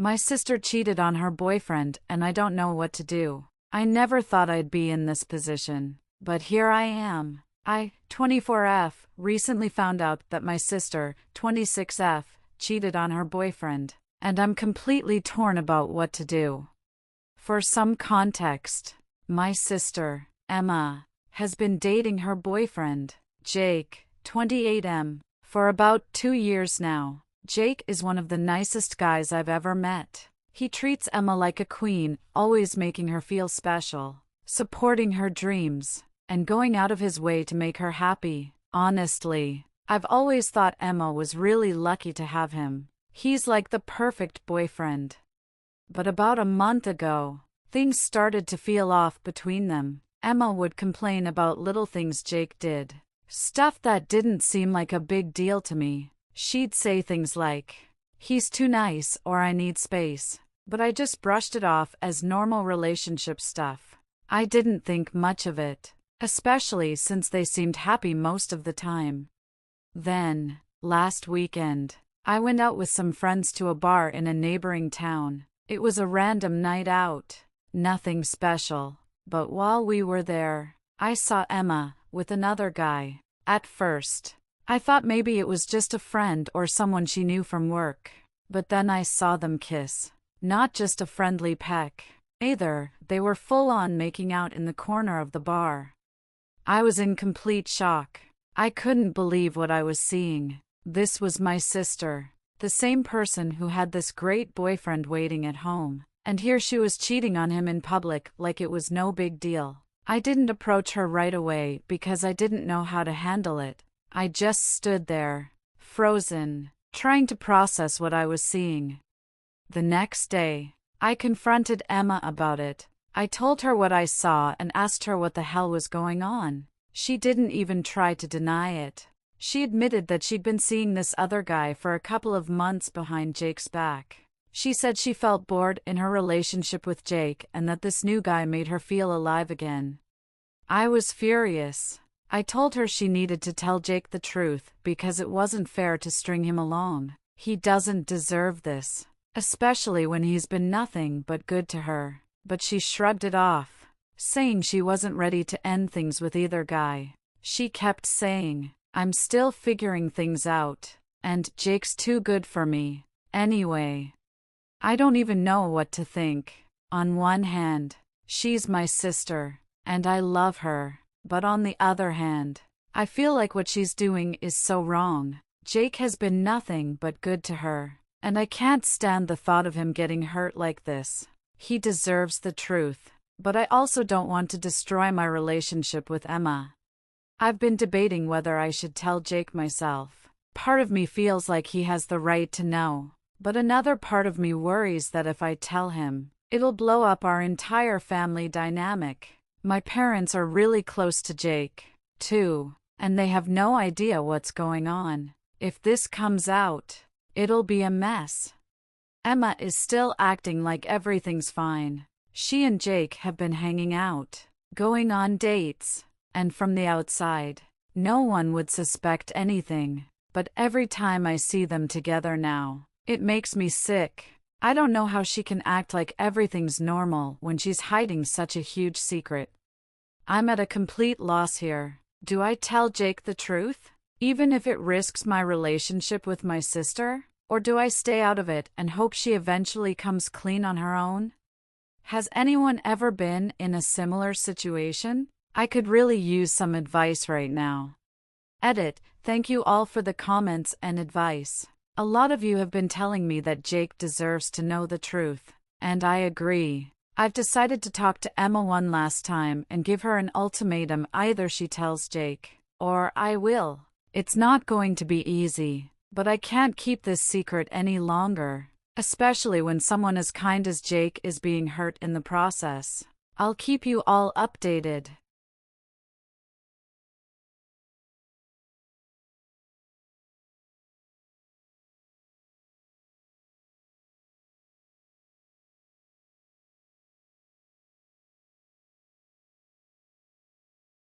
My sister cheated on her boyfriend and I don't know what to do. I never thought I'd be in this position, but here I am. I, 24F, recently found out that my sister, 26F, cheated on her boyfriend, and I'm completely torn about what to do. For some context, my sister, Emma, has been dating her boyfriend, Jake, 28M, for about 2 years now. Jake is one of the nicest guys I've ever met. He treats Emma like a queen, always making her feel special, supporting her dreams, and going out of his way to make her happy. Honestly, I've always thought Emma was really lucky to have him. He's like the perfect boyfriend. But about a month ago, things started to feel off between them. Emma would complain about little things Jake did. Stuff that didn't seem like a big deal to me. She'd say things like, "He's too nice," or "I need space." But I just brushed it off as normal relationship stuff. I didn't think much of it, especially since they seemed happy most of the time. Then, last weekend, I went out with some friends to a bar in a neighboring town. It was a random night out, nothing special. But while we were there, I saw Emma with another guy. At first, I thought maybe it was just a friend or someone she knew from work. But then I saw them kiss. Not just a friendly peck, either. They were full-on making out in the corner of the bar. I was in complete shock. I couldn't believe what I was seeing. This was my sister, the same person who had this great boyfriend waiting at home. And here she was cheating on him in public like it was no big deal. I didn't approach her right away because I didn't know how to handle it. I just stood there, frozen, trying to process what I was seeing. The next day, I confronted Emma about it. I told her what I saw and asked her what the hell was going on. She didn't even try to deny it. She admitted that she'd been seeing this other guy for a couple of months behind Jake's back. She said she felt bored in her relationship with Jake and that this new guy made her feel alive again. I was furious. I told her she needed to tell Jake the truth because it wasn't fair to string him along. He doesn't deserve this, especially when he's been nothing but good to her. But she shrugged it off, saying she wasn't ready to end things with either guy. She kept saying, "I'm still figuring things out, and Jake's too good for me. Anyway, I don't even know what to think. On one hand, she's my sister, and I love her. But on the other hand, I feel like what she's doing is so wrong. Jake has been nothing but good to her, and I can't stand the thought of him getting hurt like this. He deserves the truth, but I also don't want to destroy my relationship with Emma." I've been debating whether I should tell Jake myself. Part of me feels like he has the right to know, but another part of me worries that if I tell him, it'll blow up our entire family dynamic. My parents are really close to Jake, too, and they have no idea what's going on. If this comes out, it'll be a mess. Emma is still acting like everything's fine. She and Jake have been hanging out, going on dates, and from the outside, no one would suspect anything. But every time I see them together now, it makes me sick. I don't know how she can act like everything's normal when she's hiding such a huge secret. I'm at a complete loss here. Do I tell Jake the truth, even if it risks my relationship with my sister? Or do I stay out of it and hope she eventually comes clean on her own? Has anyone ever been in a similar situation? I could really use some advice right now. Edit. Thank you all for the comments and advice. A lot of you have been telling me that Jake deserves to know the truth, and I agree. I've decided to talk to Emma one last time and give her an ultimatum: either she tells Jake, or I will. It's not going to be easy, but I can't keep this secret any longer, especially when someone as kind as Jake is being hurt in the process. I'll keep you all updated.